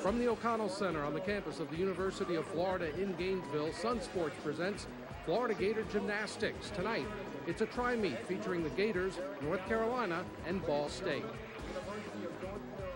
From the O'Connell Center on the campus of the University of Florida in Gainesville, Sun Sports presents Florida Gator Gymnastics. Tonight, it's a tri-meet featuring the Gators, North Carolina, and Ball State.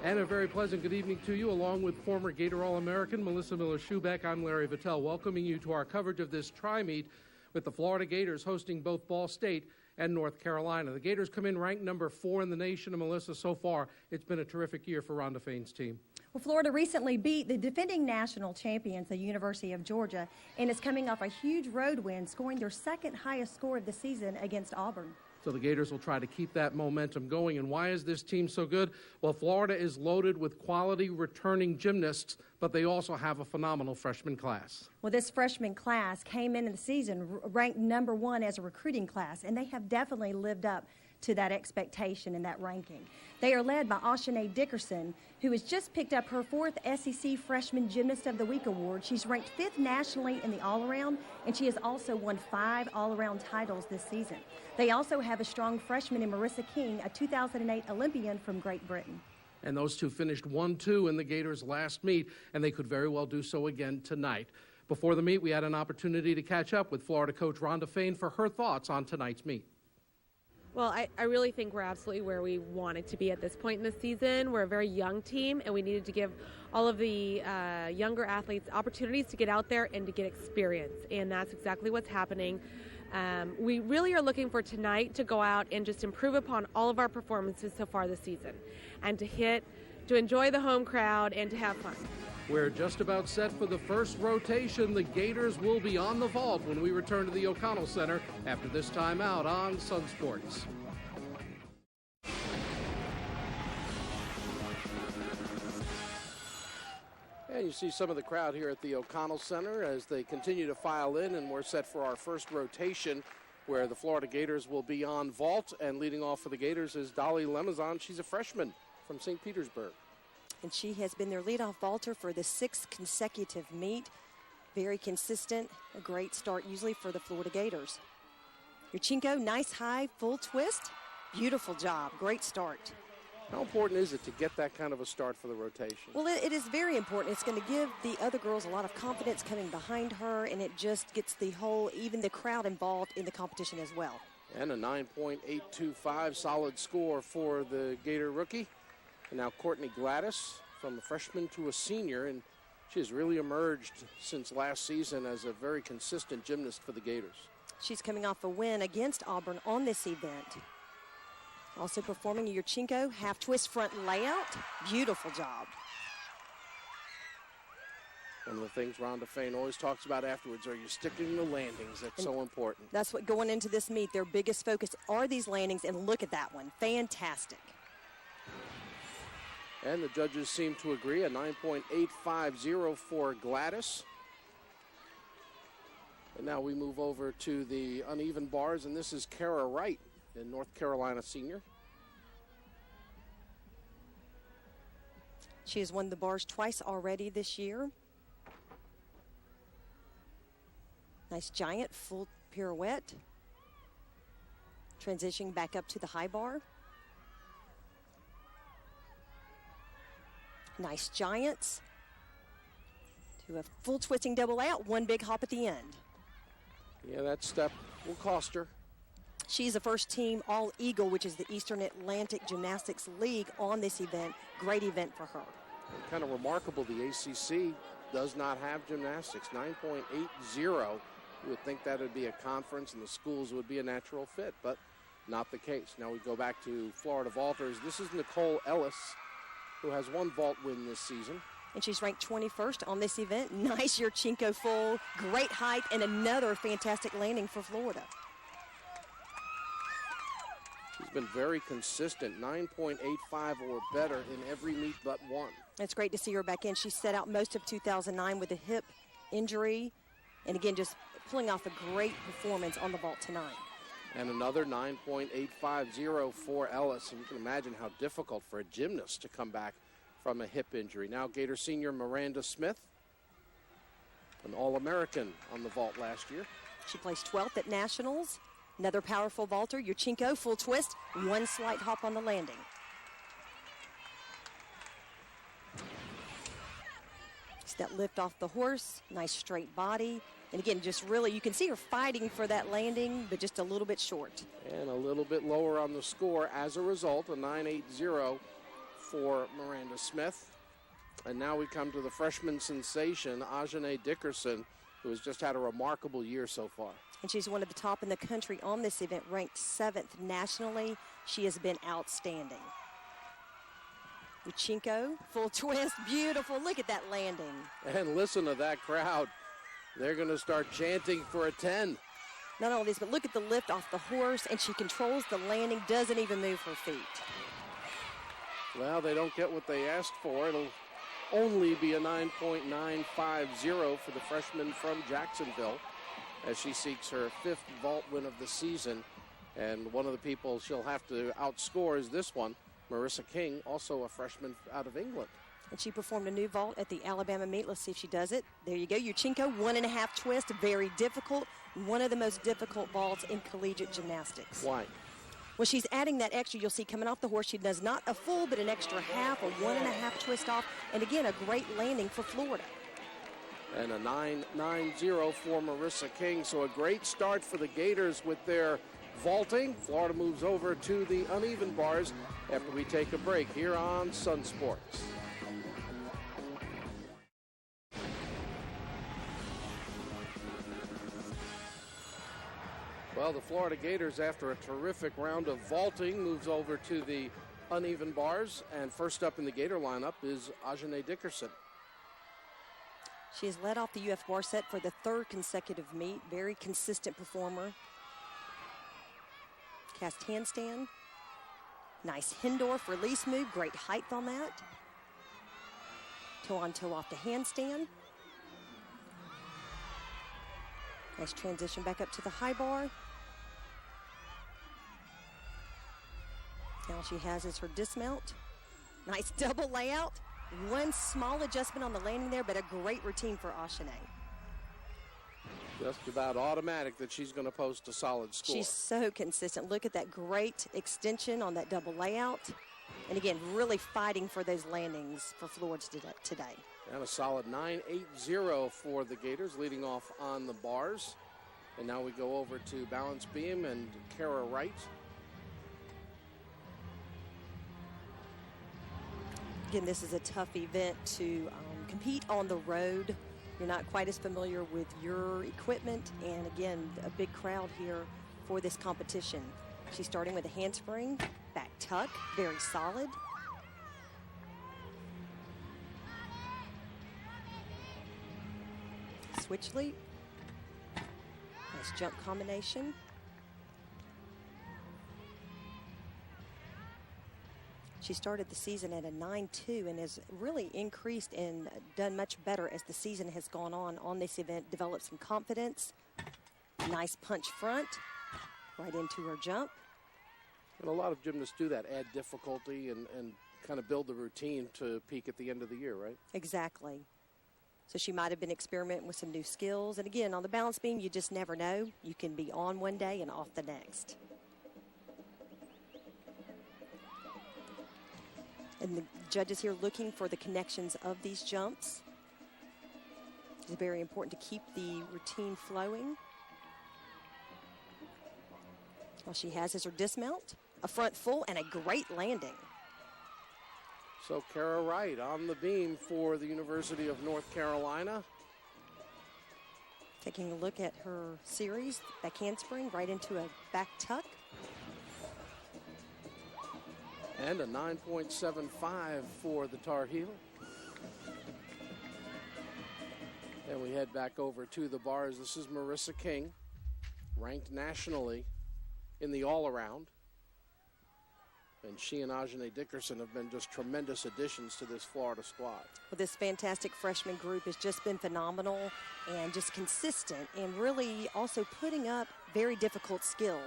And a very pleasant good evening to you, along with former Gator All-American Melissa Miller-Schubeck. I'm Larry Vittel, welcoming you to our coverage of this tri-meet with the Florida Gators hosting both Ball State and North Carolina. The Gators come in ranked number 4 in the nation, and Melissa, so far, it's been a terrific year for Rhonda Fain's team. Well, Florida recently beat the defending national champions, the University of Georgia, and is coming off a huge road win, scoring their second highest score of the season against Auburn. So the Gators will try to keep that momentum going. And why is this team so good? Well, Florida is loaded with quality returning gymnasts, but they also have a phenomenal freshman class. Well, this freshman class came in the season ranked number 1 as a recruiting class, and they have definitely lived up to that expectation and that ranking. They are led by Ashanae Dickerson, who has just picked up her 4th SEC Freshman Gymnast of the Week award. She's ranked 5th nationally in the all-around, and she has also won 5 all-around titles this season. They also have a strong freshman in Marissa King, a 2008 Olympian from Great Britain. And those two finished 1-2 in the Gators' last meet, and they could very well do so again tonight. Before the meet, we had an opportunity to catch up with Florida coach Rhonda Fain for her thoughts on tonight's meet. Well, I really think we're absolutely where we wanted to be at this point in the season. We're a very young team, and we needed to give all of the younger athletes opportunities to get out there and to get experience, and that's exactly what's happening. We really are looking for tonight to go out and just improve upon all of our performances so far this season, and to enjoy the home crowd and to have fun. We're just about set for the first rotation. The Gators will be on the vault when we return to the O'Connell Center after this timeout on Sun Sports. And you see some of the crowd here at the O'Connell Center as they continue to file in, and we're set for our first rotation where the Florida Gators will be on vault. And leading off for the Gators is Dolly Lemazon. She's a freshman from St. Petersburg. And she has been their leadoff vaulter for the 6th consecutive meet. Very consistent, a great start usually for the Florida Gators. Yurchenko, nice high, full twist. Beautiful job, great start. How important is it to get that kind of a start for the rotation? Well, it is very important. It's going to give the other girls a lot of confidence coming behind her, and it just gets even the crowd involved in the competition as well. And a 9.825 solid score for the Gator rookie. And now Courtney Gladys, from a freshman to a senior, and she has really emerged since last season as a very consistent gymnast for the Gators. She's coming off a win against Auburn on this event. Also performing Yurchenko, half twist front layout. Beautiful job. One of the things Rhonda Fain always talks about afterwards are you sticking the landings. That's so important. That's what going into this meet, their biggest focus are these landings, and look at that one. Fantastic. And the judges seem to agree, a 9.850 for Gladys. And now we move over to the uneven bars, and this is Kara Wright, a North Carolina senior. She has won the bars twice already this year. Nice giant full pirouette. Transitioning back up to the high bar. Nice giants to a full twisting double out, one big hop at the end. Yeah, that step will cost her. She's a first team All-Eagle, which is the Eastern Atlantic Gymnastics League on this event. Great event for her. And kind of remarkable, the ACC does not have gymnastics. 9.80. You would think that would be a conference and the schools would be a natural fit, but not the case. Now we go back to Florida vaulters. This is Nicole Ellis, who has 1 vault win this season. And she's ranked 21st on this event. Nice Yurchenko full, great height, and another fantastic landing for Florida. She's been very consistent, 9.85 or better in every meet but one. It's great to see her back in. She set out most of 2009 with a hip injury, and again, just pulling off a great performance on the vault tonight. And another 9.850 for Ellis. And you can imagine how difficult for a gymnast to come back from a hip injury. Now Gator senior Miranda Smith, an All-American on the vault last year. She placed 12th at Nationals. Another powerful vaulter, Yurchenko, full twist, 1 slight hop on the landing. That lift off the horse, nice straight body. And again, just really, you can see her fighting for that landing, but just a little bit short. And a little bit lower on the score as a result, a 9.80 for Miranda Smith. And now we come to the freshman sensation, Ajane Dickerson, who has just had a remarkable year so far. And she's one of the top in the country on this event, ranked 7th nationally. She has been outstanding. Uchinko, full twist, beautiful. Look at that landing. And listen to that crowd. They're going to start chanting for a 10. Not only this, but look at the lift off the horse, and she controls the landing, doesn't even move her feet. Well, they don't get what they asked for. It'll only be a 9.950 for the freshman from Jacksonville as she seeks her 5th vault win of the season. And one of the people she'll have to outscore is this one, Marissa King, also a freshman out of England. And she performed a new vault at the Alabama meet. Let's see if she does it. There you go, Uchinko, 1.5 twist, very difficult. One of the most difficult vaults in collegiate gymnastics. Why? Well, she's adding that extra. You'll see coming off the horse, she does not a full, but an extra half, a 1.5 twist off. And again, a great landing for Florida. And a 9.90 for Marissa King. So a great start for the Gators with their vaulting. Florida moves over to the uneven bars after we take a break here on Sun Sports. Well, the Florida Gators, after a terrific round of vaulting, moves over to the uneven bars. And first up in the Gator lineup is Ajane Dickerson. She has led off the UF bar set for the 3rd consecutive meet. Very consistent performer. Cast handstand. Nice Hindorf release move. Great height on that. Toe on toe off the handstand. Nice transition back up to the high bar. Now she has is her dismount. Nice double layout. One small adjustment on the landing there, but a great routine for Ajane. Just about automatic that she's going to post a solid score. She's so consistent. Look at that great extension on that double layout. And again, really fighting for those landings for Florida today. And a solid 9.80 for the Gators, leading off on the bars. And now we go over to balance beam and Kara Wright. Again, this is a tough event to compete on the road. You're not quite as familiar with your equipment, and again, a big crowd here for this competition. She's starting with a handspring, back tuck, very solid. Switch leap. Nice jump combination. She started the season at a 9.2 and has really increased and done much better as the season has gone on this event, developed some confidence. Nice punch front, right into her jump. And a lot of gymnasts do that, add difficulty and kind of build the routine to peak at the end of the year, right? Exactly. So she might have been experimenting with some new skills. And again, on the balance beam, you just never know. You can be on one day and off the next. And the judges here looking for the connections of these jumps. It's very important to keep the routine flowing. All she has is her dismount, a front full, and a great landing. So Kara Wright on the beam for the University of North Carolina. Taking a look at her series, back handspring right into a back tuck. And a 9.75 for the Tar Heel. And we head back over to the bars. This is Marissa King, ranked nationally in the all-around. And she and Ajane Dickerson have been just tremendous additions to this Florida squad. Well, this fantastic freshman group has just been phenomenal and just consistent and really also putting up very difficult skills.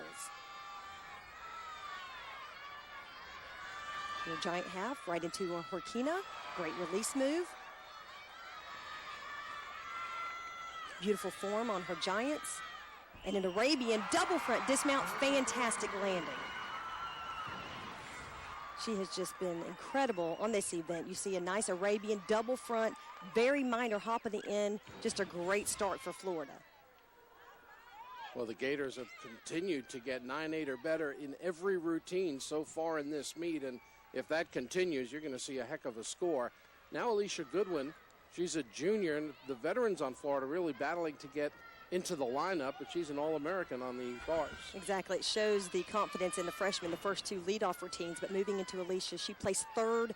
Your giant half right into a Horkina. Great release move. Beautiful form on her giants. And an Arabian double front dismount, fantastic landing. She has just been incredible on this event. You see a nice Arabian double front, very minor hop in the end, just a great start for Florida. Well, the Gators have continued to get 9-8 or better in every routine so far in this meet, and if that continues, you're going to see a heck of a score. Now Alicia Goodwin, she's a junior, and the veterans on Florida really battling to get into the lineup, but she's an All-American on the bars. Exactly. It shows the confidence in the freshman, the first two leadoff routines, but moving into Alicia, she placed third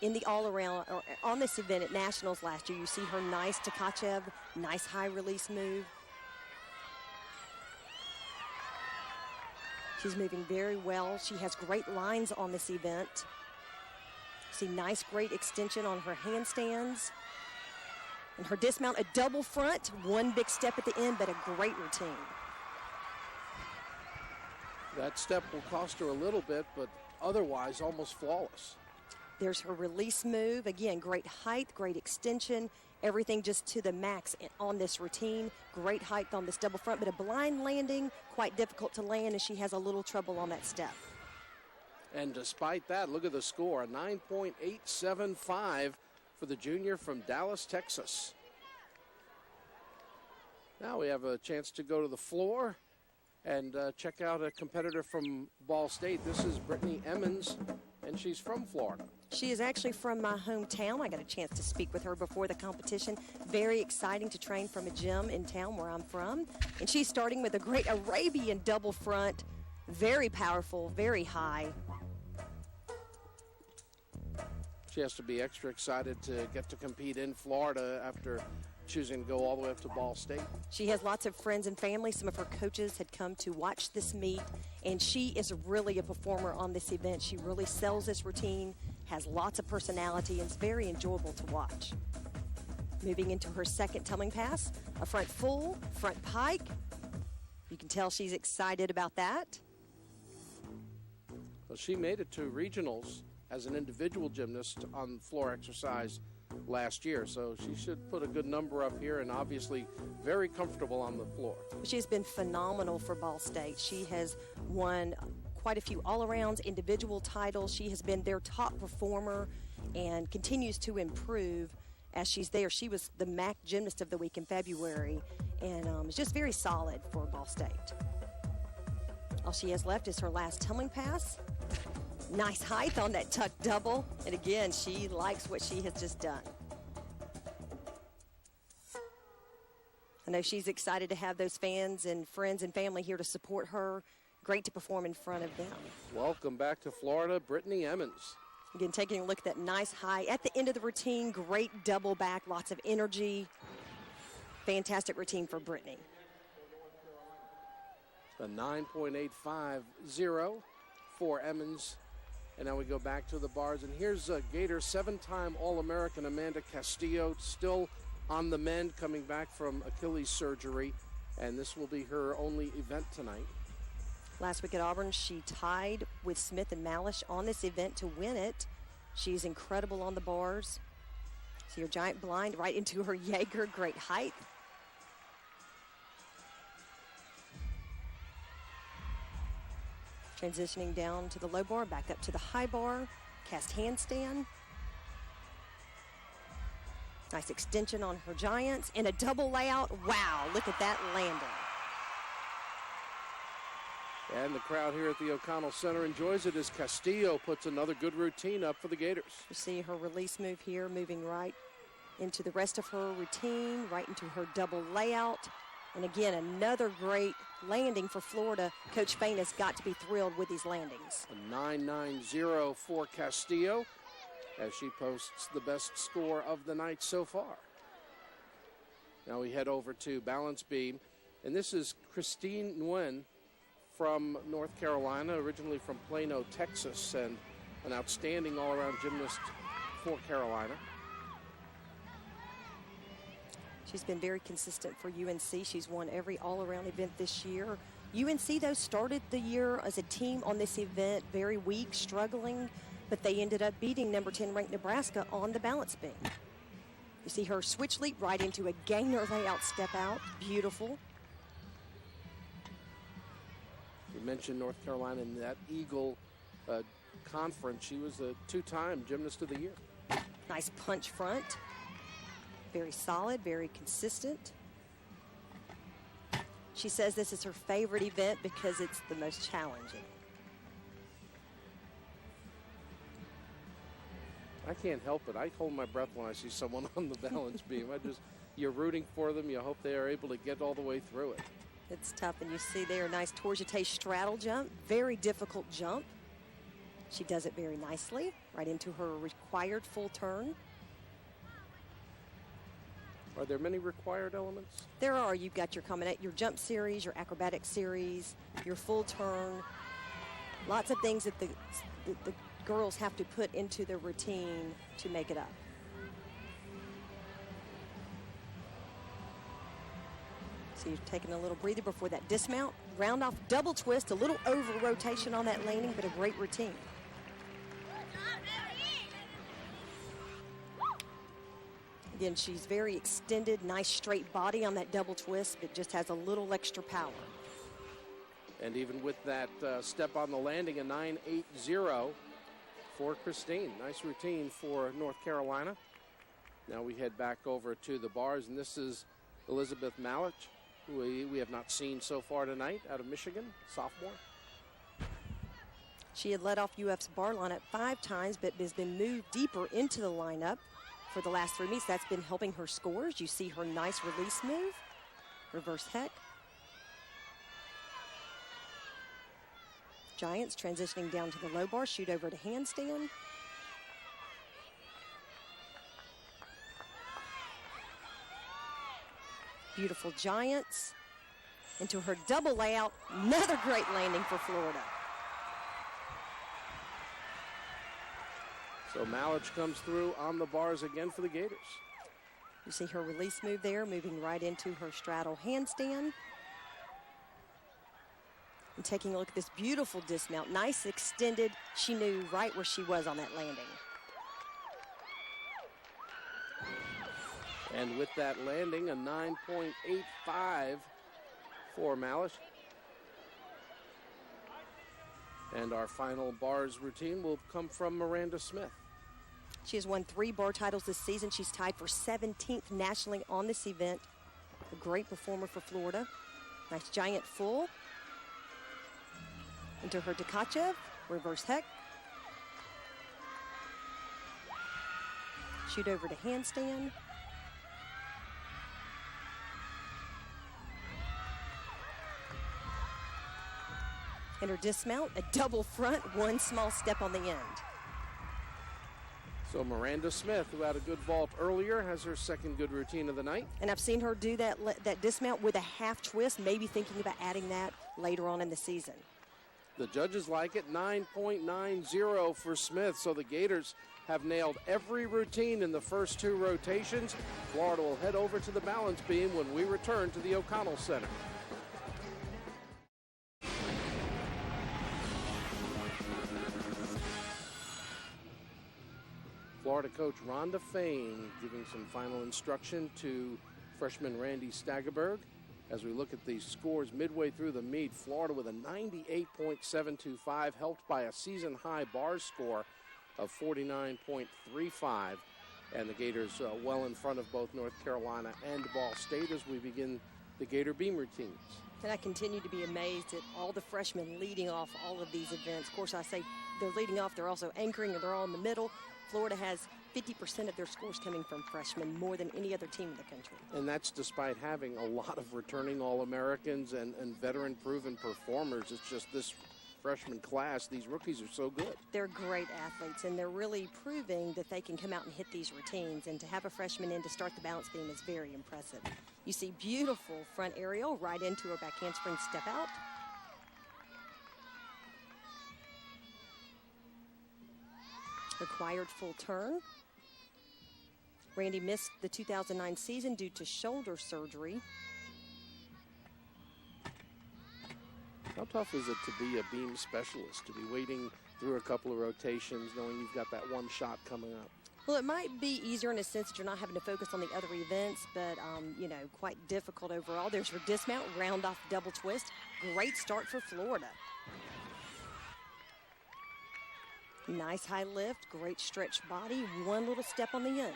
in the all-around or on this event at Nationals last year. You see her nice Tkachev, nice high release move. She's moving very well. She has great lines on this event. See nice, great extension on her handstands. And her dismount, a double front, one big step at the end, but a great routine. That step will cost her a little bit, but otherwise almost flawless. There's her release move. Again, great height, great extension, everything just to the max on this routine. Great height on this double front, but a blind landing, quite difficult to land, and she has a little trouble on that step. And despite that, look at the score, a 9.875 for the junior from Dallas, Texas. Now we have a chance to go to the floor and check out a competitor from Ball State. This is Brittany Emmons, and she's from Florida. She is actually from my hometown. I got a chance to speak with her before the competition. Very exciting to train from a gym in town where I'm from. And she's starting with a great Arabian double front. Very powerful, very high. She has to be extra excited to get to compete in Florida after choosing to go all the way up to Ball State. She has lots of friends and family. Some of her coaches had come to watch this meet, and she is really a performer on this event. She really sells this routine, has lots of personality, and is very enjoyable to watch. Moving into her second tumbling pass, a front full, front pike. You can tell she's excited about that. Well, she made it to regionals as an individual gymnast on floor exercise last year, so she should put a good number up here, and obviously very comfortable on the floor. She's been phenomenal for Ball State. She has won quite a few all-arounds, individual titles. She has been their top performer and continues to improve as she's there. She was the MAC Gymnast of the Week in February, and is just very solid for Ball State. All she has left is her last tumbling pass. Nice height on that tuck double. And again, she likes what she has just done. I know she's excited to have those fans and friends and family here to support her. Great to perform in front of them. Welcome back to Florida, Brittany Emmons. Again, taking a look at that nice high at the end of the routine. Great double back, lots of energy. Fantastic routine for Brittany. A 9.850 for Emmons. And now we go back to the bars, and here's Gator 7-time All-American Amanda Castillo, still on the mend, coming back from Achilles surgery, and this will be her only event tonight. Last week at Auburn, she tied with Smith and Malish on this event to win it. She's incredible on the bars. See her giant blind right into her Jaeger, great height. Transitioning down to the low bar, back up to the high bar, cast handstand. Nice extension on her giants and a double layout. Wow, look at that landing. And the crowd here at the O'Connell Center enjoys it as Castillo puts another good routine up for the Gators. You see her release move here, moving right into the rest of her routine, right into her double layout. And again, another great landing for Florida. Coach Fain has got to be thrilled with these landings. A 9.90 for Castillo as she posts the best score of the night so far. Now we head over to balance beam, and this is Christine Nguyen from North Carolina, originally from Plano, Texas, and an outstanding all-around gymnast for Carolina. She's been very consistent for UNC. She's won every all-around event this year. UNC, though, started the year as a team on this event very weak, struggling, but they ended up beating number 10 ranked Nebraska on the balance beam. You see her switch leap right into a gainer layout step out. Beautiful. You mentioned North Carolina and that Eagle conference. She was a 2-time Gymnast of the Year. Nice punch front. Very solid, very consistent. She says this is her favorite event because it's the most challenging. I can't help it. I hold my breath when I see someone on the balance beam. You're rooting for them. You hope they are able to get all the way through it. It's tough, and you see there a nice torsion straddle jump. Very difficult jump. She does it very nicely, right into her required full turn. Are there many required elements? There are. You've got your jump series, your acrobatic series, your full turn. Lots of things that the girls have to put into their routine to make it up. So you're taking a little breather before that dismount. Round off double twist, a little over rotation on that landing, but a great routine. Again, she's very extended, nice straight body on that double twist, but just has a little extra power. And even with that step on the landing, a 9.80 for Christine. Nice routine for North Carolina. Now we head back over to the bars, and this is Elizabeth Malich, who we have not seen so far tonight, out of Michigan, sophomore. She had led off UF's bar lineup 5 times, but has been moved deeper into the lineup for the last 3 meets. That's been helping her scores. You see her nice release move, reverse heck. Giants transitioning down to the low bar, shoot over to handstand. Beautiful Giants. Into her double layout, another great landing for Florida. So Malich comes through on the bars again for the Gators. You see her release move there, moving right into her straddle handstand. And taking a look at this beautiful dismount, nice extended. She knew right where she was on that landing. And with that landing, a 9.85 for Malich. And our final bars routine will come from Miranda Smith. She has won 3 bar titles this season. She's tied for 17th nationally on this event. A great performer for Florida. Nice giant full. Into her Tkachev, reverse heck. Shoot over to handstand. And her dismount, a double front, 1 small step on the end. So Miranda Smith, who had a good vault earlier, has her second good routine of the night. And I've seen her do that dismount with a half twist, maybe thinking about adding that later on in the season. The judges like it, 9.90 for Smith. So the Gators have nailed every routine in the first 2 rotations. Florida will head over to the balance beam when we return to the O'Connell Center. Florida coach Rhonda Fain giving some final instruction to freshman Randy Stagerberg. As we look at these scores midway through the meet, Florida with a 98.725, helped by a season-high bar score of 49.35. And the Gators well in front of both North Carolina and Ball State as we begin the Gator beam routines. And I continue to be amazed at all the freshmen leading off all of these events. Of course, I say they're leading off, they're also anchoring, and they're all in the middle. Florida has 50% of their scores coming from freshmen, more than any other team in the country. And that's despite having a lot of returning All-Americans and veteran proven performers. It's just this freshman class, these rookies are so good. They're great athletes, and they're really proving that they can come out and hit these routines. And to have a freshman in to start the balance beam is very impressive. You see beautiful front aerial right into her back handspring step out. Required full turn. Randy missed the 2009 season due to shoulder surgery. How tough is it to be a beam specialist, to be waiting through a couple of rotations, knowing you've got that one shot coming up? Well, it might be easier in a sense that you're not having to focus on the other events, but, you know, quite difficult overall. There's her dismount, round off double twist. Great start for Florida. Nice high lift, great stretch body, one little step on the end.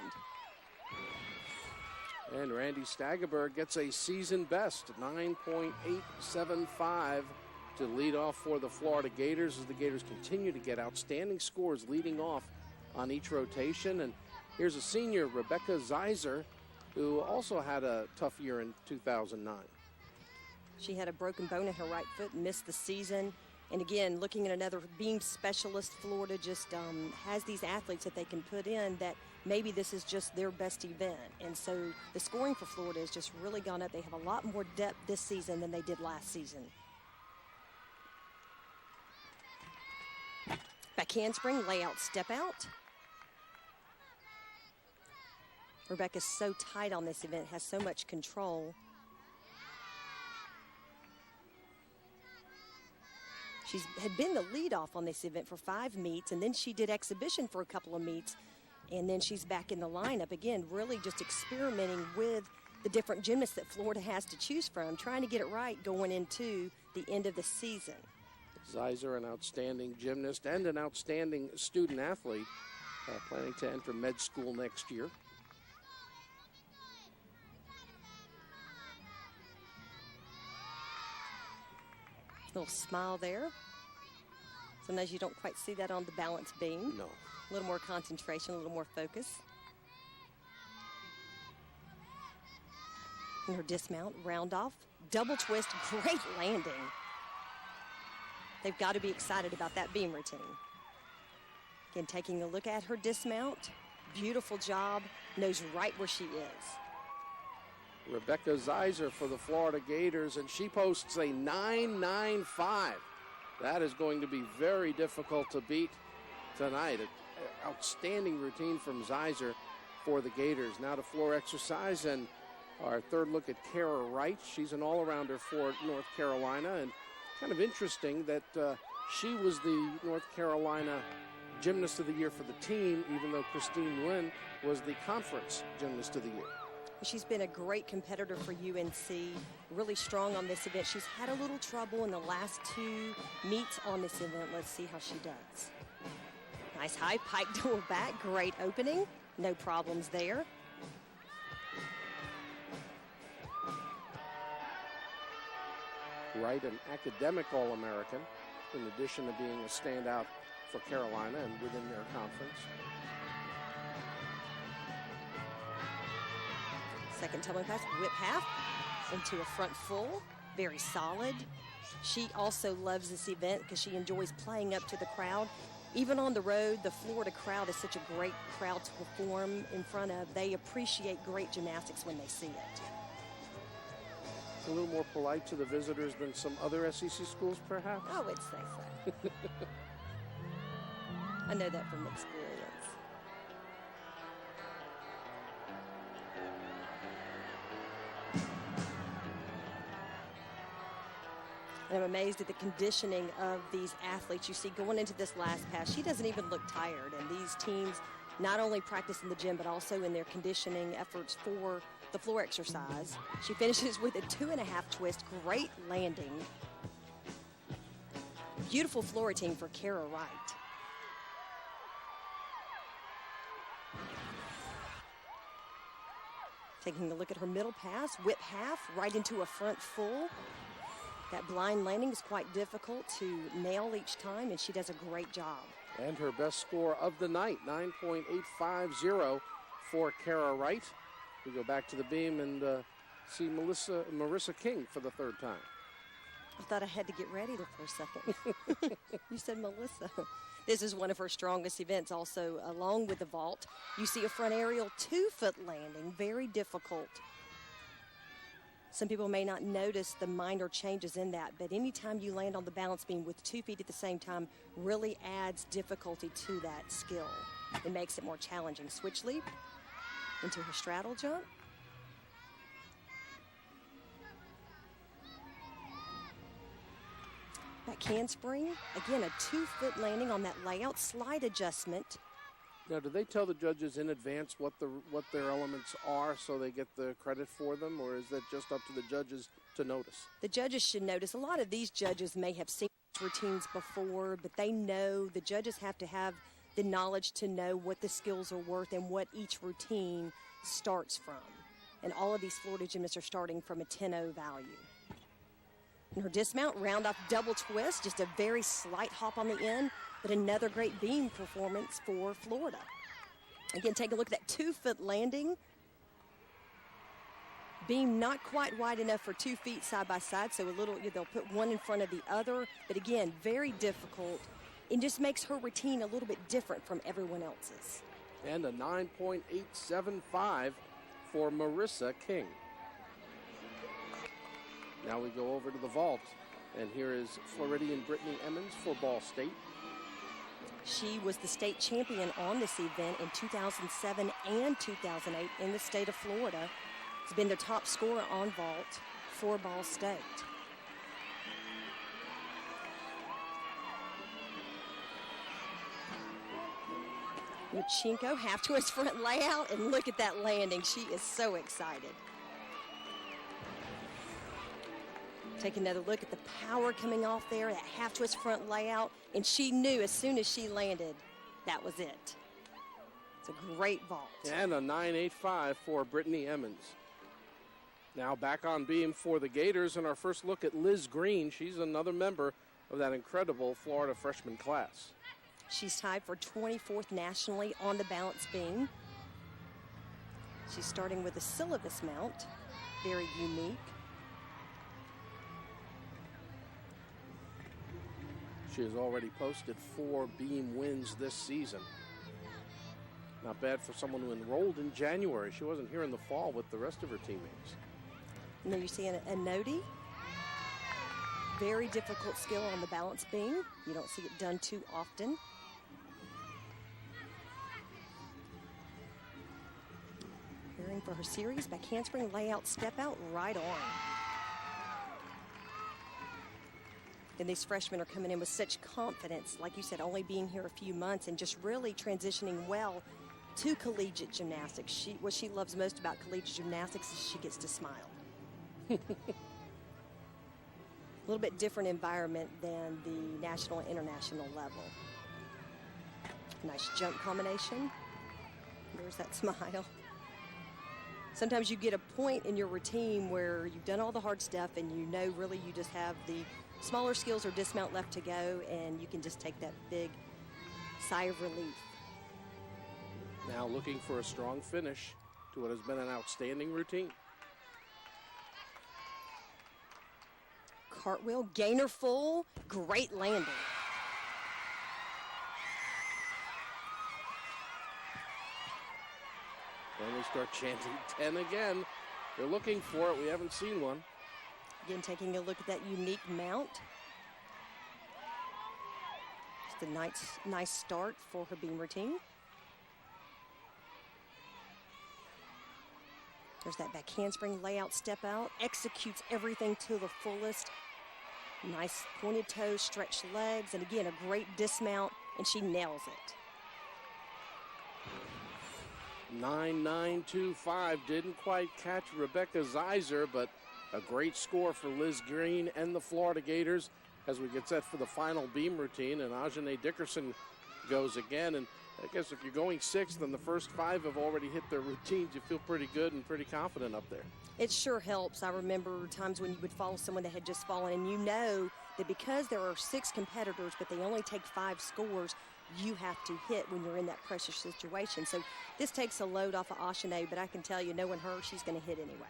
And Randy Staggerberg gets a season best, 9.875 to lead off for the Florida Gators as the Gators continue to get outstanding scores leading off on each rotation. And here's a senior, Rebecca Zeiser, who also had a tough year in 2009. She had a broken bone in her right foot, missed the season. And again, looking at another beam specialist, Florida just has these athletes that they can put in that maybe this is just their best event. And so the scoring for Florida has just really gone up. They have a lot more depth this season than they did last season. Back handspring, layout, step out. Rebecca's so tight on this event, has so much control. She had been the leadoff on this event for 5 meets, and then she did exhibition for a couple of meets, and then she's back in the lineup again, really just experimenting with the different gymnasts that Florida has to choose from, trying to get it right going into the end of the season. Zeiser, an outstanding gymnast and an outstanding student athlete, planning to enter med school next year. Little smile there. Sometimes you don't quite see that on the balance beam. No. A little more concentration, a little more focus. And her dismount, round off, double twist, great landing. They've got to be excited about that beam routine. Again, taking a look at her dismount. Beautiful job, knows right where she is. Rebecca Zeiser for the Florida Gators, and she posts a 9.95. That is going to be very difficult to beat tonight. An outstanding routine from Zeiser for the Gators. Now to floor exercise and our third look at Kara Wright. She's an all-arounder for North Carolina, and kind of interesting that she was the North Carolina Gymnast of the Year for the team, even though Christine Nguyen was the conference Gymnast of the Year. She's been a great competitor for UNC, really strong on this event. She's had a little trouble in the last 2 meets on this event. Let's see how she does. Nice high pike double back, great opening, no problems there. Wright, an academic All-American, in addition to being a standout for Carolina and within their conference. Second tumbling pass, whip half into a front full, very solid. She also loves this event because she enjoys playing up to the crowd. Even on the road, the Florida crowd is such a great crowd to perform in front of. They appreciate great gymnastics when they see it. It's a little more polite to the visitors than some other SEC schools, perhaps? I would say so. I know that from experience. And I'm amazed at the conditioning of these athletes. You see going into this last pass, she doesn't even look tired. And these teams not only practice in the gym, but also in their conditioning efforts for the floor exercise. She finishes with a 2.5 twist, great landing. Beautiful floor routine for Kara Wright. Taking a look at her middle pass, whip half, right into a front full. That blind landing is quite difficult to nail each time, and she does a great job. And her best score of the night, 9.850 for Kara Wright. We go back to the beam and see Marissa King for the third time. I thought I had to get ready for a second. You said Melissa. This is one of her strongest events also, along with the vault. You see a front aerial 2-foot landing, very difficult. Some people may not notice the minor changes in that, but anytime you land on the balance beam with 2 feet at the same time really adds difficulty to that skill. It makes it more challenging. Switch leap into her straddle jump. Back handspring. Again, a 2-foot landing on that layout. Slide adjustment. Now, do they tell the judges in advance what their elements are so they get the credit for them, or is that just up to the judges to notice? The judges should notice. A lot of these judges may have seen routines before, but they know, the judges have to have the knowledge to know what the skills are worth and what each routine starts from. And all of these Florida gymnasts are starting from a 10-0 value. And her dismount, round off double twist, just a very slight hop on the end, but another great beam performance for Florida. Again, take a look at that 2-foot landing. Beam not quite wide enough for 2 feet side by side, so a little, they'll put one in front of the other, but again, very difficult. It just makes her routine a little bit different from everyone else's. And a 9.875 for Marissa King. Now we go over to the vault, and here is Floridian Brittany Emmons for Ball State. She was the state champion on this event in 2007 and 2008 in the state of Florida. Has been the top scorer on vault for Ball State. Yurchenko, half to his front layout, and look at that landing. She is so excited. Take another look at the power coming off there, that half twist front layout, and she knew as soon as she landed, that was it. It's a great vault. And a 9.85 for Brittany Emmons. Now back on beam for the Gators, and our first look at Liz Green. She's another member of that incredible Florida freshman class. She's tied for 24th nationally on the balance beam. She's starting with a syllabus mount, very unique. She has already posted 4 beam wins this season. Not bad for someone who enrolled in January. She wasn't here in the fall with the rest of her teammates. And then you see a nodi. Very difficult skill on the balance beam. You don't see it done too often. Preparing for her series, back handspring, layout, step out, right on. And these freshmen are coming in with such confidence, like you said, only being here a few months and just really transitioning well to collegiate gymnastics. What she loves most about collegiate gymnastics is she gets to smile. A little bit different environment than the national and international level. Nice jump combination. There's that smile. Sometimes you get a point in your routine where you've done all the hard stuff and you know really you just have the smaller skills or dismount left to go, and you can just take that big sigh of relief. Now looking for a strong finish to what has been an outstanding routine. Cartwheel, gainer full, great landing. And they start chanting 10 again. They're looking for it. We haven't seen one. Again, taking a look at that unique mount. Just a nice start for her beam routine. There's that back handspring layout, step out, executes everything to the fullest. Nice pointed toes, stretched legs, and again, a great dismount, and she nails it. 9.925, didn't quite catch Rebecca Zeiser, but a great score for Liz Green and the Florida Gators as we get set for the final beam routine, and Ajane Dickerson goes again. And I guess if you're going 6th and the first 5 have already hit their routines, you feel pretty good and pretty confident up there. It sure helps. I remember times when you would follow someone that had just fallen, and you know that because there are 6 competitors, but they only take 5 scores, you have to hit when you're in that pressure situation. So this takes a load off of Ajane, but I can tell you, knowing her, she's going to hit anyway.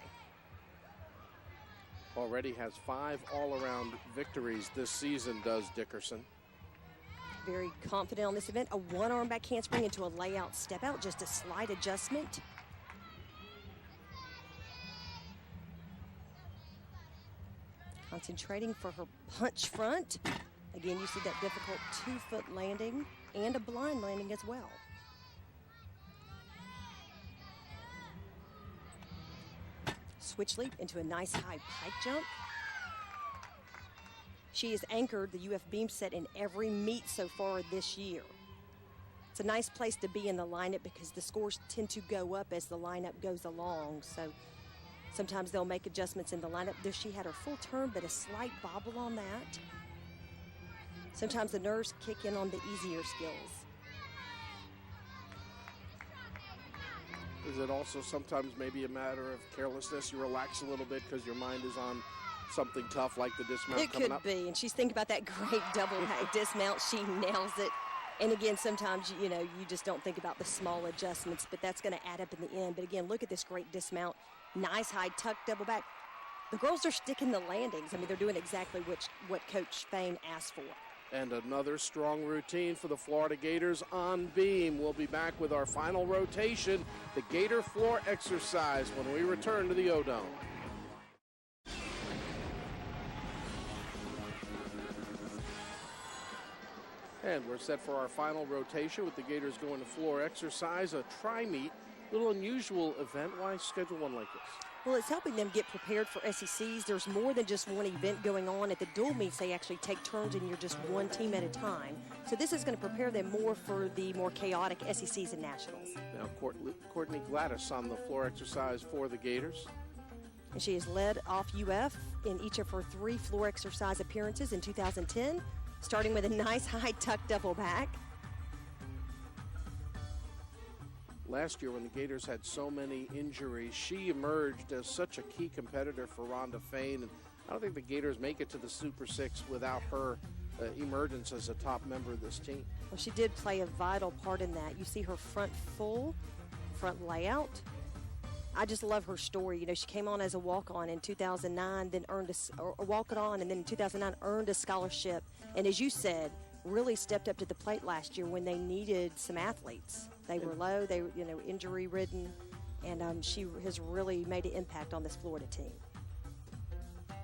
Already has 5 all-around victories this season, does Dickerson. Very confident on this event. A one-arm back handspring into a layout step out, just a slight adjustment. Concentrating for her punch front. Again, you see that difficult 2-foot landing and a blind landing as well. Switch leap into a nice high pike jump. She has anchored the UF beam set in every meet so far this year. It's a nice place to be in the lineup because the scores tend to go up as the lineup goes along. So sometimes they'll make adjustments in the lineup. There she had her full turn, but a slight bobble on that. Sometimes the nerves kick in on the easier skills. Is it also sometimes maybe a matter of carelessness? You relax a little bit because your mind is on something tough like the dismount coming up? It could be, and she's thinking about that great double back dismount. She nails it. And again, sometimes, you just don't think about the small adjustments, but that's going to add up in the end. But again, look at this great dismount. Nice high tuck double back. The girls are sticking the landings. I mean, they're doing exactly what Coach Fain asked for. And another strong routine for the Florida Gators on beam. We'll be back with our final rotation, the Gator floor exercise, when we return to the O-Dome. And we're set for our final rotation with the Gators going to floor exercise, a tri-meet. Little unusual event. Why schedule one like this? Well, it's helping them get prepared for SECs. There's more than just one event going on. At the dual meets, they actually take turns and you're just one team at a time. So this is going to prepare them more for the more chaotic SECs and nationals. Now Courtney Gladys on the floor exercise for the Gators. And she has led off UF in each of her 3 floor exercise appearances in 2010, starting with a nice high tuck double back. Last year when the Gators had so many injuries, she emerged as such a key competitor for Rhonda Fain. And I don't think the Gators make it to the Super Six without her emergence as a top member of this team. Well, she did play a vital part in that. You see her front layout. I just love her story. She came on as a walk-on in 2009, then earned a walk-on, and then in 2009 earned a scholarship. And as you said, really stepped up to the plate last year when they needed some athletes. They were low, they were injury-ridden, and she has really made an impact on this Florida team.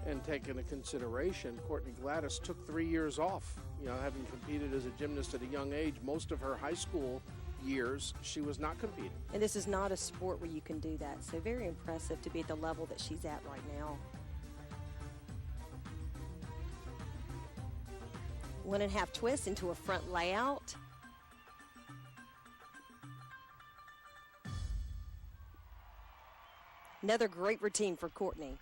And taking into consideration, Courtney Gladys took 3 years off. Having competed as a gymnast at a young age, most of her high school years, she was not competing. And this is not a sport where you can do that, so very impressive to be at the level that she's at right now. 1.5 twists into a front layout. Another great routine for Courtney.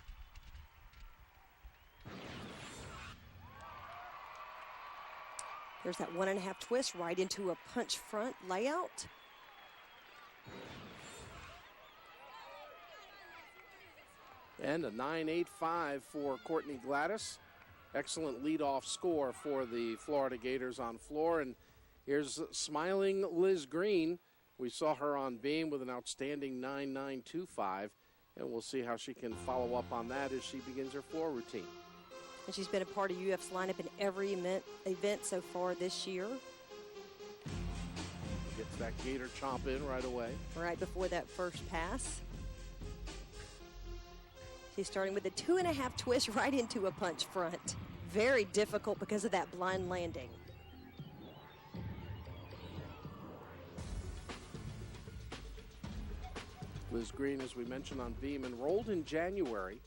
There's that 1.5 twist right into a punch front layout. And a 9.85 for Courtney Gladys. Excellent leadoff score for the Florida Gators on floor. And here's smiling Liz Green. We saw her on beam with an outstanding 9.925. And we'll see how she can follow up on that as she begins her floor routine. And she's been a part of UF's lineup in every event so far this year. Gets that Gator chomp in right away. Right before that first pass. She's starting with a 2.5 twist right into a punch front. Very difficult because of that blind landing. Liz Green, as we mentioned on beam, enrolled in January,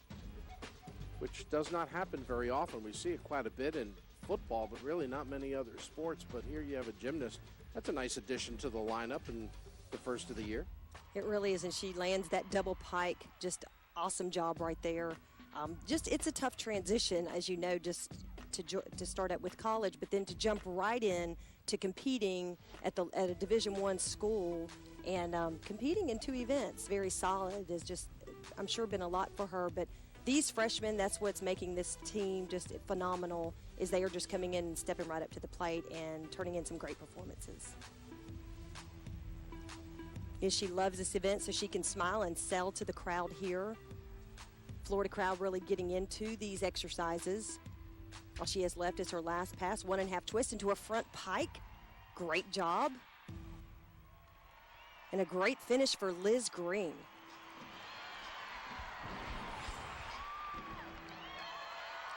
which does not happen very often. We see it quite a bit in football, but really not many other sports. But here you have a gymnast. That's a nice addition to the lineup in the first of the year. It really is, and she lands that double pike. Just awesome job right there. It's a tough transition, as you know, just to start out with college, but then to jump right in to competing at a Division I school and competing in 2 events. Very solid. Has just, I'm sure, been a lot for her. But these freshmen, that's what's making this team just phenomenal, is they are just coming in and stepping right up to the plate and turning in some great performances. She loves this event, so she can smile and sell to the crowd here. Florida crowd really getting into these exercises. All she has left is her last pass, 1.5 twist into a front pike. Great job. And a great finish for Liz Green.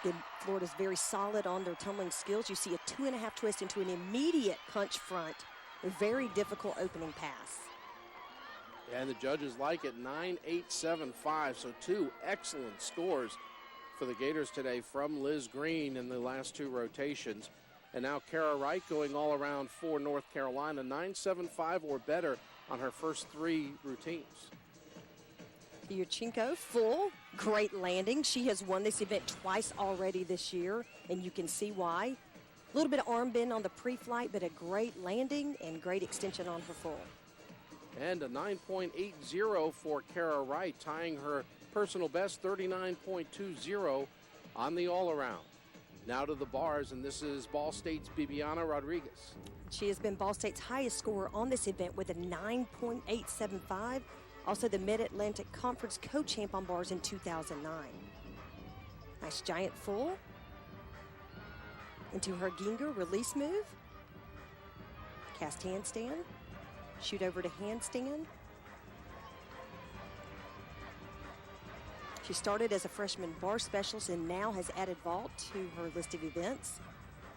Then Florida's very solid on their tumbling skills. You see a 2.5 twist into an immediate punch front. A very difficult opening pass. And the judges like it, 9.875, so 2 excellent scores for the Gators today from Liz Green in the last 2 rotations. And now Kara Wright going all around for North Carolina, 9.75 or better on her first 3 routines. Yurchenko, full, great landing. She has won this event twice already this year, and you can see why. A little bit of arm bend on the pre-flight, but a great landing and great extension on her full. And a 9.80 for Kara Wright, tying her personal best, 39.20 on the all-around. Now to the bars, and this is Ball State's Bibiana Rodriguez. She has been Ball State's highest scorer on this event with a 9.875. Also the Mid-Atlantic Conference co-champ on bars in 2009. Nice giant full. Into her Ginger release move. Cast handstand. Shoot over to handstand. She started as a freshman bar specialist and now has added vault to her list of events.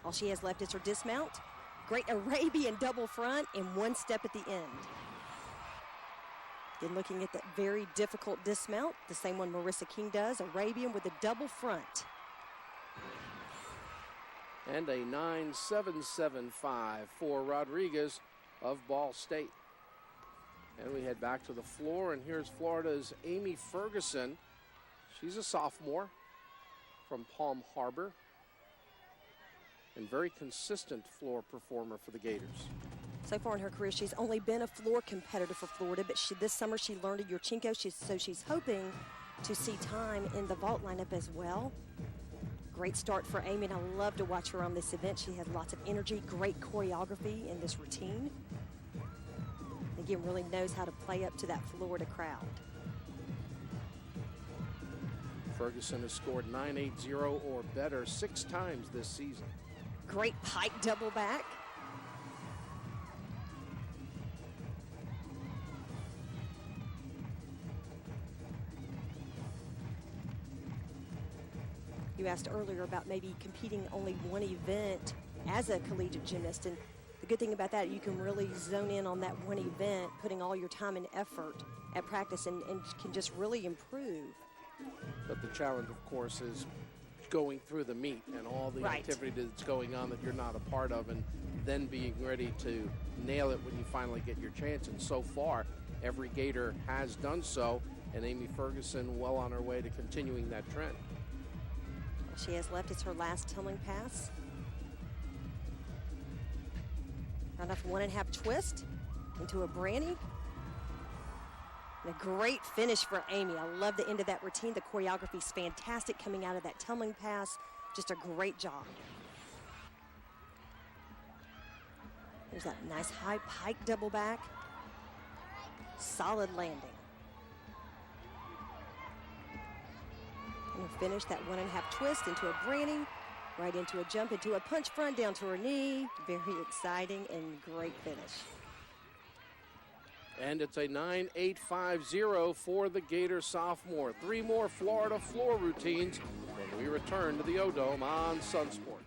All she has left is her dismount. Great Arabian double front and one step at the end. Then looking at that very difficult dismount, the same one Marissa King does, Arabian with a double front. And a 9.775 for Rodriguez of Ball State. And we head back to the floor, and here's Florida's Amy Ferguson. She's a sophomore from Palm Harbor and very consistent floor performer for the Gators. So far in her career, she's only been a floor competitor for Florida, but this summer she learned a Yurchenko, so she's hoping to see time in the vault lineup as well. Great start for Amy, and I love to watch her on this event. She has lots of energy, great choreography in this routine. Again, really knows how to play up to that Florida crowd. Ferguson has scored 9.80 or better 6 times this season. Great pike double back. You asked earlier about maybe competing only one event as a collegiate gymnast, and the good thing about that, you can really zone in on that one event, putting all your time and effort at practice and can just really improve. But the challenge, of course, is going through the meet and all the activity that's going on that you're not a part of, and then being ready to nail it when you finally get your chance. And so far, every Gator has done so, and Amy Ferguson well on her way to continuing that trend. She has left. It's her last tumbling pass. Round off 1.5 twist into a Branny. And a great finish for Amy. I love the end of that routine. The choreography is fantastic coming out of that tumbling pass. Just a great job. There's that nice high pike double back. Solid landing. And we'll finish that 1.5 twist into a Branny, right into a jump, into a punch front, down to her knee. Very exciting and great finish. And it's a 9.850 for the Gator sophomore. 3 more Florida floor routines when we return to the O-Dome on Sunsport.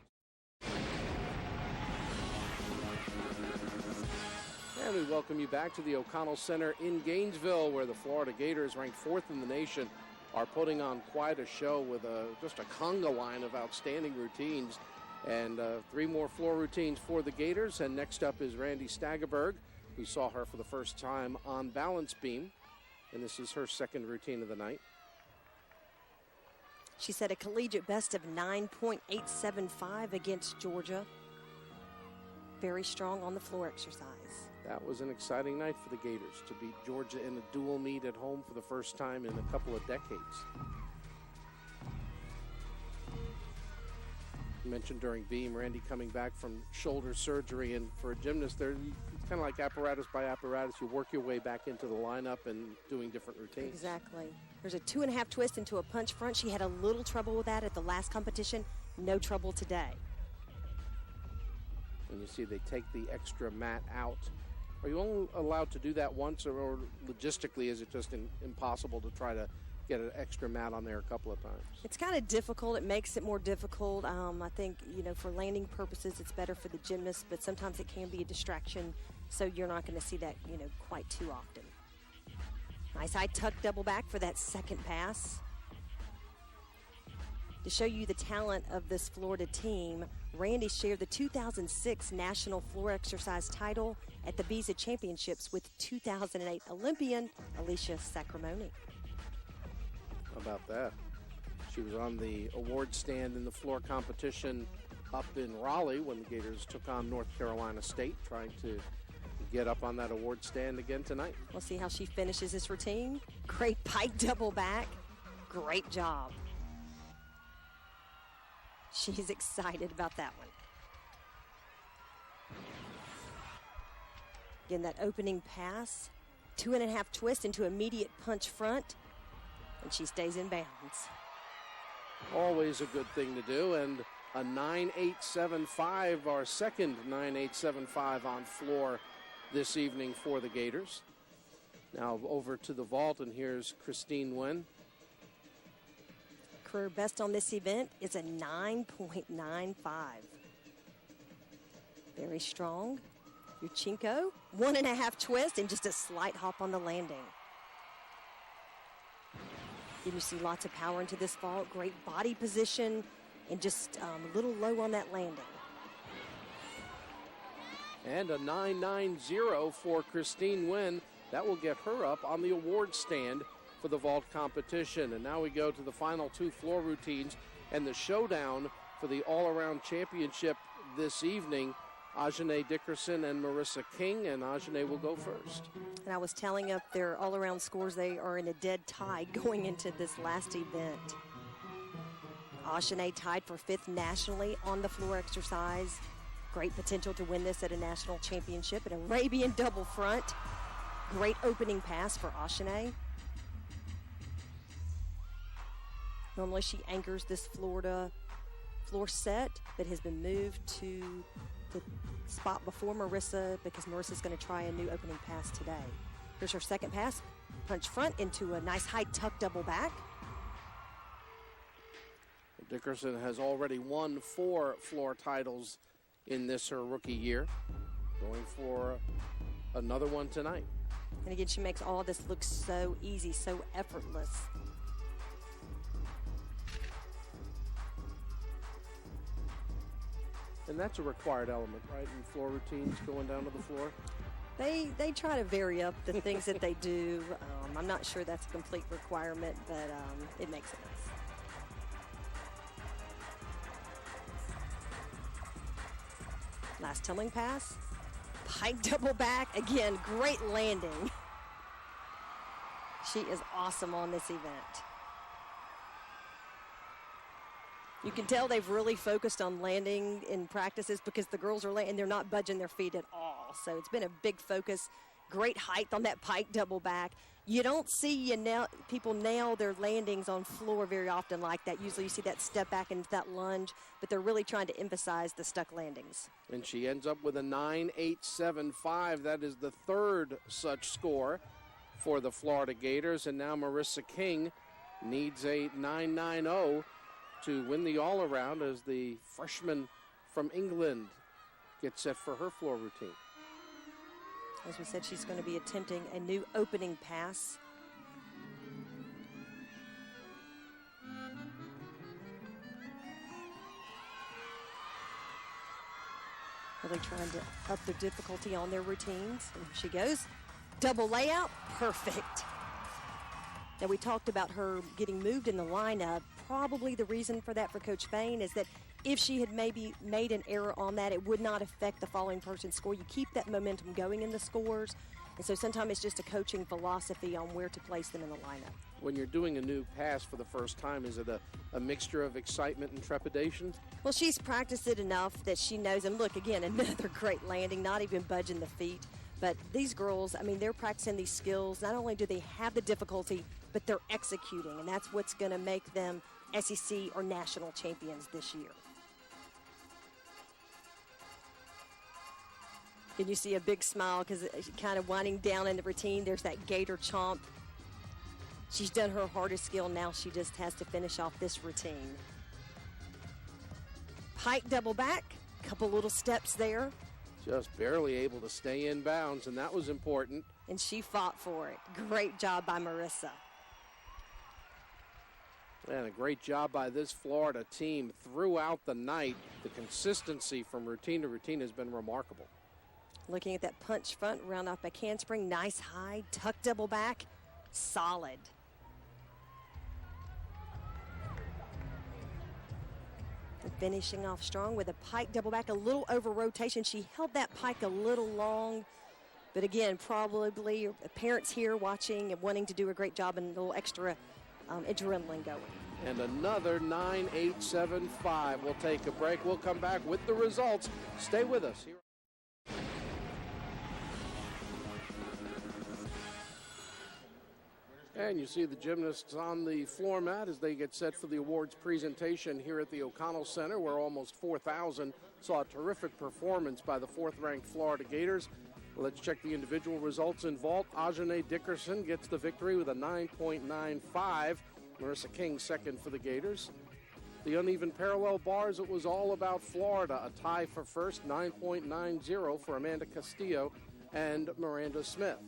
And we welcome you back to the O'Connell Center in Gainesville, where the Florida Gators, ranked 4th in the nation, are putting on quite a show with just a conga line of outstanding routines. And 3 more floor routines for the Gators. And next up is Randy Stagerberg. We saw her for the first time on balance beam, and this is her 2nd routine of the night. She set a collegiate best of 9.875 against Georgia. Very strong on the floor exercise. That was an exciting night for the Gators to beat Georgia in a dual meet at home for the first time in a couple of decades. You mentioned during beam, Randy coming back from shoulder surgery, and for a gymnast, it's kind of like apparatus by apparatus. You work your way back into the lineup and doing different routines. Exactly. There's a 2.5 twist into a punch front. She had a little trouble with that at the last competition. No trouble today. And you see they take the extra mat out. Are you only allowed to do that once, or logistically is it just impossible to try to get an extra mat on there a couple of times? It's kind of difficult. It makes it more difficult. I think, for landing purposes, it's better for the gymnast, but sometimes it can be a distraction, so you're not going to see that, quite too often. Nice high tuck double back for that 2nd pass. To show you the talent of this Florida team, Randy shared the 2006 National Floor Exercise title at the Visa Championships with 2008 Olympian Alicia Sacramone. How about that? She was on the award stand in the floor competition up in Raleigh when the Gators took on North Carolina State, trying to get up on that award stand again tonight. We'll see how she finishes this routine. Great pike double back. Great job. She's excited about that one. Again, that opening pass, 2.5 twist into immediate punch front, and she stays in bounds. Always a good thing to do, and a 9.875, our second 9.875 on floor this evening for the Gators. Now over to the vault, and here's Christine Nguyen. Career best on this event is a 9.95. Very strong. Yurchenko, 1.5 twist and just a slight hop on the landing. You see lots of power into this vault, great body position, and just a little low on that landing. And a 9.90 for Christine Nguyen. That will get her up on the award stand for the vault competition. And now we go to the final two floor routines and the showdown for the all-around championship this evening. Ajane Dickerson and Marissa King, and Ajane will go first. And I was telling up their all-around scores, they are in a dead tie going into this last event. Ajane tied for 5th nationally on the floor exercise. Great potential to win this at a national championship. An Arabian double front. Great opening pass for Ajane. Normally she anchors this Florida floor set, but has been moved to the spot before Marissa because Marissa's going to try a new opening pass today. Here's her second pass. Punch front into a nice high tuck double back. Dickerson has already won 4 floor titles in this her rookie year. Going for another one tonight. And again, she makes all this look so easy, so effortless. And that's a required element, right, in floor routines, going down to the floor? They try to vary up the things that they do. I'm not sure that's a complete requirement, but it makes it nice. Last tumbling pass. Pike double back. Again, great landing. She is awesome on this event. You can tell they've really focused on landing in practices because the girls are landing, they're not budging their feet at all. So it's been a big focus. Great height on that pike double back. You don't see people nail their landings on floor very often like that. Usually you see that step back into that lunge, but they're really trying to emphasize the stuck landings. And she ends up with a 9.875. That is the third such score for the Florida Gators. And now Marissa King needs a 9.90 to win the all-around as the freshman from England gets set for her floor routine. As we said, she's going to be attempting a new opening pass. Really trying to up the difficulty on their routines. And here she goes. Double layout, perfect. Now, we talked about her getting moved in the lineup. Probably the reason for that for Coach Fain is that if she had maybe made an error on that, it would not affect the following person's score. You keep that momentum going in the scores. And so sometimes it's just a coaching philosophy on where to place them in the lineup. When you're doing a new pass for the first time, is it a mixture of excitement and trepidation? Well, she's practiced it enough that she knows. And look, again, another great landing, not even budging the feet. But these girls, I mean, they're practicing these skills. Not only do they have the difficulty, but they're executing. And that's what's going to make them SEC or national champions this year. And you see a big smile because kind of winding down in the routine. There's that gator chomp. She's done her hardest skill. Now she just has to finish off this routine. Pike double back. Couple little steps there. Just barely able to stay in bounds, and that was important. And she fought for it. Great job by Marissa. And a great job by this Florida team throughout the night. The consistency from routine to routine has been remarkable. Looking at that punch front, round off back handspring, nice high, tuck double back, solid. And finishing off strong with a pike double back, a little over rotation. She held that pike a little long, but again, probably parents here watching and wanting to do a great job and a little extra adrenaline going. And another 9.875. We'll take a break. We'll come back with the results. Stay with us here. And you see the gymnasts on the floor mat as they get set for the awards presentation here at the O'Connell Center, where almost 4,000 saw a terrific performance by the fourth-ranked Florida Gators. Let's check the individual results in vault. Ajane Dickerson gets the victory with a 9.95. Marissa King second for the Gators. The uneven parallel bars, it was all about Florida. A tie for first, 9.90 for Amanda Castillo and Miranda Smith.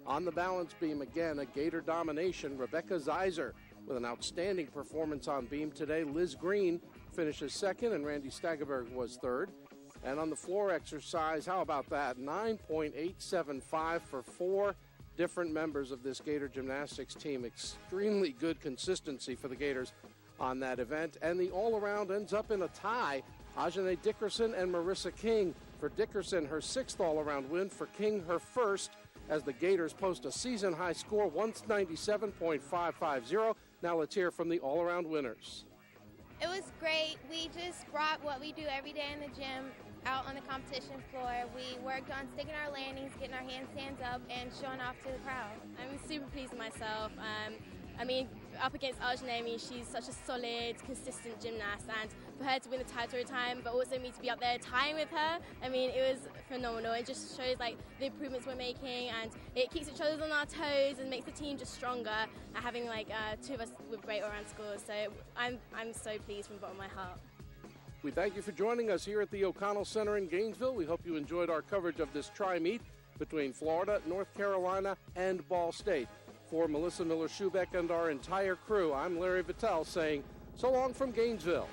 On the balance beam again, a Gator domination. Rebecca Zeiser with an outstanding performance on beam today. Liz Green finishes second and Randy Stagerberg was third. And on the floor exercise, how about that? 9.875 for four different members of this Gator gymnastics team. Extremely good consistency for the Gators on that event. And the all-around ends up in a tie. Ajane Dickerson and Marissa King. For Dickerson, her sixth all-around win. For King, her first, as the Gators post a season-high score, 197.550. Now let's hear from the all-around winners. It was great. We just brought what we do every day in the gym out on the competition floor. We worked on sticking our landings, getting our handstands up, and showing off to the crowd. I'm super pleased with myself. Up against Ajane, she's such a solid, consistent gymnast, and for her to win the title every time, but also me to be up there tying with her, it was phenomenal. It just shows the improvements we're making, and it keeps each other on our toes and makes the team just stronger. And having two of us with great all-around scores, so I'm so pleased from the bottom of my heart. We thank you for joining us here at the O'Connell Center in Gainesville. We hope you enjoyed our coverage of this tri-meet between Florida, North Carolina, and Ball State. For Melissa Miller-Schubeck and our entire crew, I'm Larry Vitale saying so long from Gainesville.